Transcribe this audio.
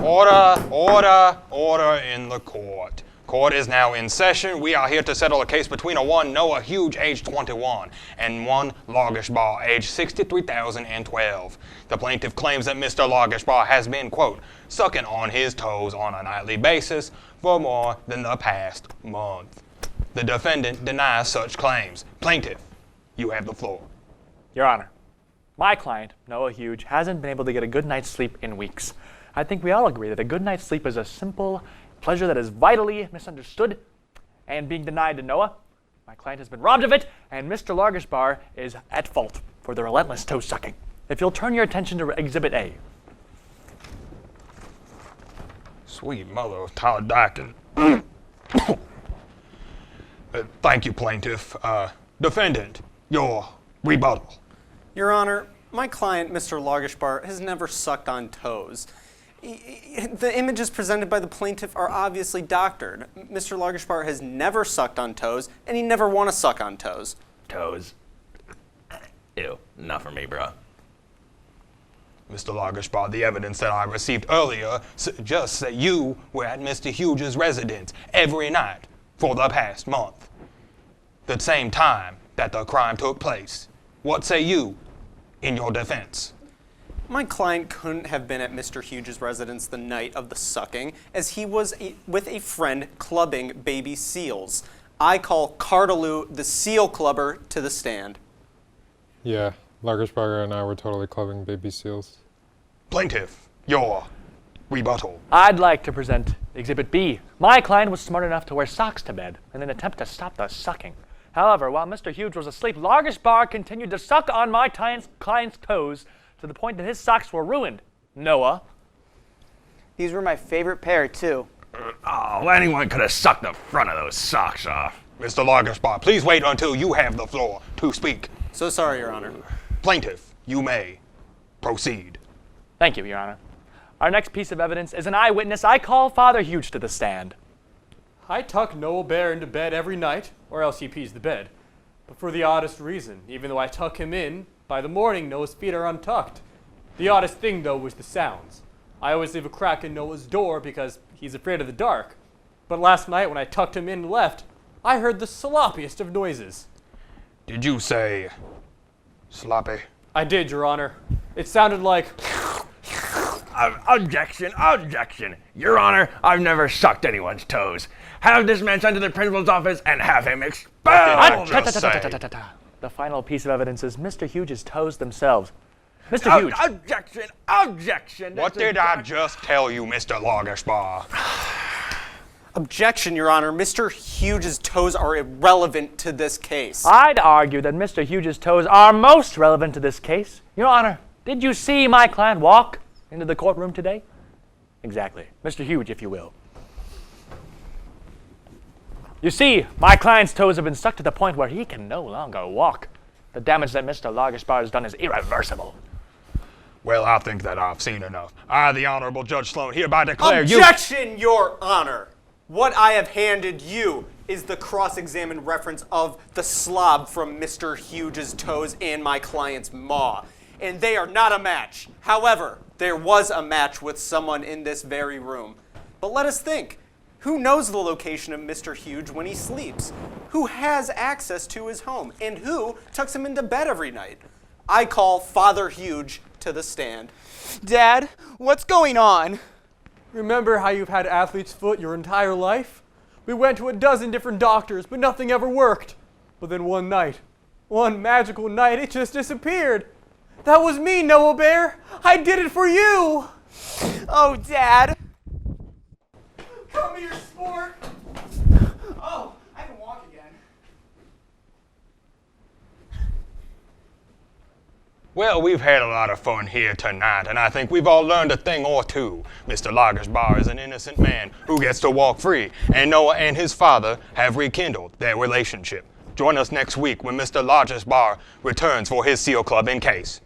Order in the court. Court is now in session. We are here to settle a case between a one Noah Huge, age 21, and one Lagershbar, age 63,012. The plaintiff claims that Mr. Lagershbar has been, quote, sucking on his toes on a nightly basis for more than the past month. The defendant denies such claims. Plaintiff, you have the floor. Your Honor, my client, Noah Huge, hasn't been able to get a good night's sleep in weeks. I think we all agree that a good night's sleep is a simple pleasure that is vitally misunderstood and being denied to Noah. My client has been robbed of it, and Mr. Lagershbar is at fault for the relentless toe sucking. If you'll turn your attention to Exhibit A. Sweet mother of Todd Dykin. Thank you, plaintiff. Defendant, your rebuttal. Your Honor, my client, Mr. Lagershbar, has never sucked on toes. The images presented by the plaintiff are obviously doctored. Mr. Lagershbar has never sucked on toes, and he never want to suck on toes. Toes. Ew, not for me, bro. Mr. Lagershbar, the evidence that I received earlier suggests that you were at Mr. Huge's residence every night for the past month, the same time that the crime took place. What say you in your defense? My client couldn't have been at Mr. Huge's residence the night of the sucking, as he was with a friend clubbing baby seals. I call Cardaloo the seal clubber to the stand. Yeah, Lagershbar and I were totally clubbing baby seals. Plaintiff, your rebuttal. I'd like to present Exhibit B. My client was smart enough to wear socks to bed in an attempt to stop the sucking. However, while Mr. Huge was asleep, Lagershbar continued to suck on my client's toes to the point that his socks were ruined. Noah? These were my favorite pair, too. Oh, anyone could have sucked the front of those socks off. Mr. Lagershbar, please wait until you have the floor to speak. So sorry, Your Honor. Plaintiff, you may proceed. Thank you, Your Honor. Our next piece of evidence is an eyewitness. I call Father Huge to the stand. I tuck Noah Bear into bed every night, or else he pees the bed. But for the oddest reason, even though I tuck him in, by the morning Noah's feet are untucked. The oddest thing, though, was the sounds. I always leave a crack in Noah's door because he's afraid of the dark. But last night when I tucked him in and left, I heard the sloppiest of noises. Did you say sloppy? I did, Your Honor. It sounded like... Objection, objection. Your Honor, I've never sucked anyone's toes. Have this man sent to the principal's office and have him expelled. The final piece of evidence is Mr. Huge's toes themselves. Mr. Huge. Objection, objection. What did I just tell you, Mr. Lagershbar? Objection, Your Honor. Mr. Huge's toes are irrelevant to this case. I'd argue that Mr. Huge's toes are most relevant to this case. Your Honor, did you see my client walk into the courtroom today? Exactly. Mr. Huge, if you will. You see, my client's toes have been stuck to the point where he can no longer walk. The damage that Mr. Lagershbar has done is irreversible. Well, I think that I've seen enough. I, the Honorable Judge Sloan, hereby declare Objection, Your Honor! What I have handed you is the cross-examined reference of the slob from Mr. Huge's toes and my client's maw. And they are not a match. However, there was a match with someone in this very room. But let us think. Who knows the location of Mr. Huge when he sleeps? Who has access to his home? And who tucks him into bed every night? I call Father Huge to the stand. Dad, what's going on? Remember how you've had athlete's foot your entire life? We went to a dozen different doctors, but nothing ever worked. But then one night, one magical night, it just disappeared. That was me, Noah Bear. I did it for you. Oh, Dad. Come here, sport. Oh, I can walk again. Well, we've had a lot of fun here tonight, and I think we've all learned a thing or two. Mr. Lagershbar is an innocent man who gets to walk free, and Noah and his father have rekindled their relationship. Join us next week when Mr. Lagershbar returns for his seal clubbing case.